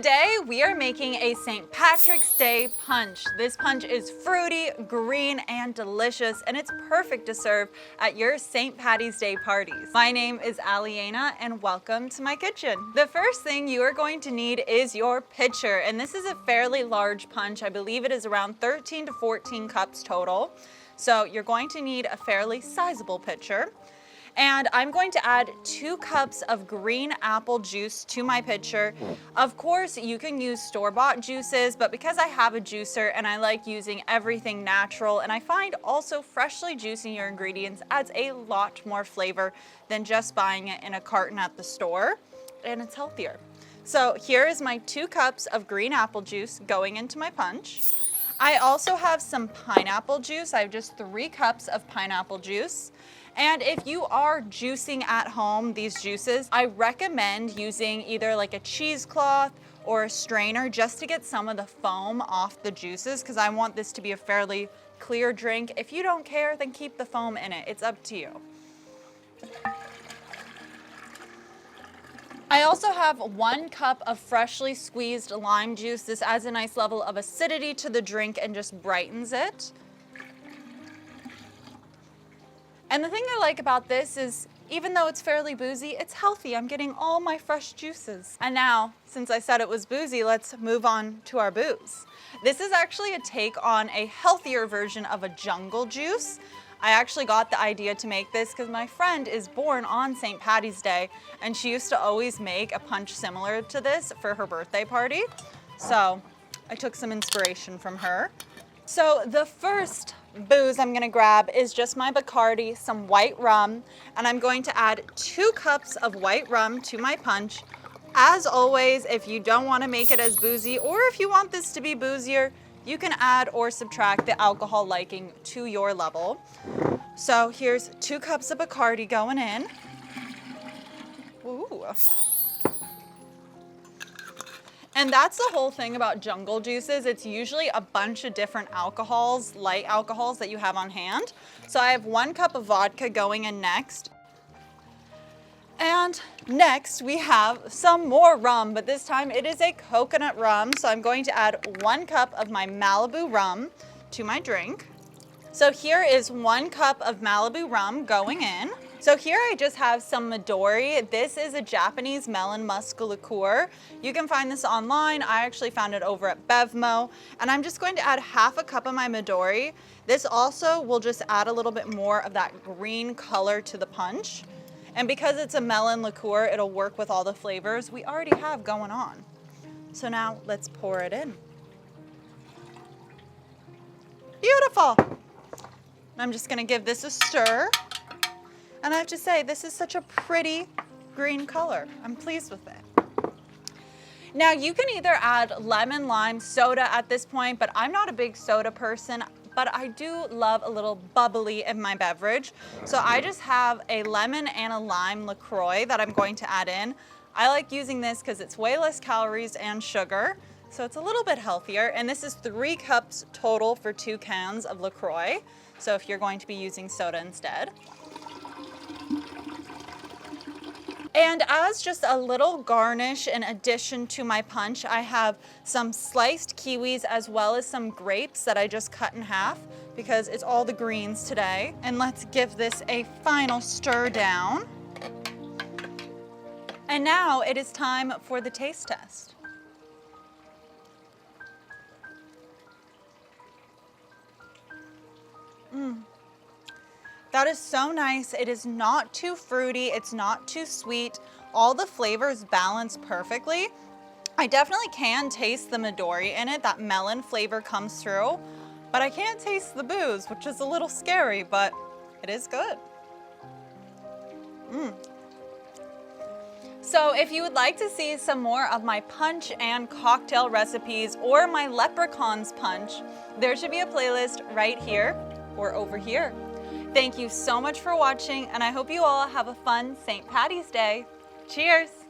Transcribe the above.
Today we are making a St. Patrick's Day punch. This punch is fruity, green, and delicious, and it's perfect to serve at your St. Patty's Day parties. My name is Alyena, and welcome to my kitchen. The first thing you are going to need is your pitcher, and this is a fairly large punch. I believe it is around 13 to 14 cups total. So you're going to need a fairly sizable pitcher. And I'm going to add 2 cups of green apple juice to my pitcher. Of course, you can use store-bought juices, but because I have a juicer and I like using everything natural, and I find also freshly juicing your ingredients adds a lot more flavor than just buying it in a carton at the store, and it's healthier. So here is my 2 cups of green apple juice going into my punch. I also have some pineapple juice. I have just 3 cups of pineapple juice. And if you are juicing at home these juices, I recommend using either like a cheesecloth or a strainer just to get some of the foam off the juices, because I want this to be a fairly clear drink. If you don't care, then keep the foam in it. It's up to you. I also have 1 cup of freshly squeezed lime juice. This adds a nice level of acidity to the drink and just brightens it. And the thing I like about this is, even though it's fairly boozy, it's healthy. I'm getting all my fresh juices. And now, since I said it was boozy, let's move on to our booze. This is actually a take on a healthier version of a jungle juice. I actually got the idea to make this because my friend is born on St. Patty's Day, and she used to always make a punch similar to this for her birthday party. So I took some inspiration from her. So the first booze I'm gonna grab is just my Bacardi, some white rum, and I'm going to add 2 cups of white rum to my punch. As always, if you don't wanna make it as boozy, or if you want this to be boozier, you can add or subtract the alcohol liking to your level. So here's 2 cups of Bacardi going in. Ooh. And that's the whole thing about jungle juices. It's usually a bunch of different alcohols, light alcohols that you have on hand. So I have 1 cup of vodka going in next. And next we have some more rum, but this time it is a coconut rum. So I'm going to add 1 cup of my Malibu rum to my drink. So here is 1 cup of Malibu rum going in. So here I just have some Madori. This is a Japanese melon musk liqueur. You can find this online. I actually found it over at Bevmo. And I'm just going to add 1/2 cup of my Madori. This also will just add a little bit more of that green color to the punch. And because it's a melon liqueur, it'll work with all the flavors we already have going on. So now let's pour it in. Beautiful. I'm just gonna give this a stir. And I have to say, this is such a pretty green color. I'm pleased with it. Now you can either add lemon lime soda at this point, but I'm not a big soda person, but I do love a little bubbly in my beverage. So I just have a lemon and a lime Lecroix that I'm going to add in. I like using this because it's way less calories and sugar, so it's a little bit healthier. And this is 3 cups total for 2 cans of Lecroix. So if you're going to be using soda instead. And as just a little garnish in addition to my punch, I have some sliced kiwis as well as some grapes that I just cut in half because it's all the greens today. And let's give this a final stir down. And now it is time for the taste test. That is so nice. It is not too fruity. It's not too sweet. All the flavors balance perfectly. I definitely can taste the Madori in it. That melon flavor comes through, but I can't taste the booze, which is a little scary, but it is good. So if you would like to see some more of my punch and cocktail recipes or my leprechauns punch, there should be a playlist right here or over here. Thank you so much for watching, and I hope you all have a fun St. Patty's Day. Cheers!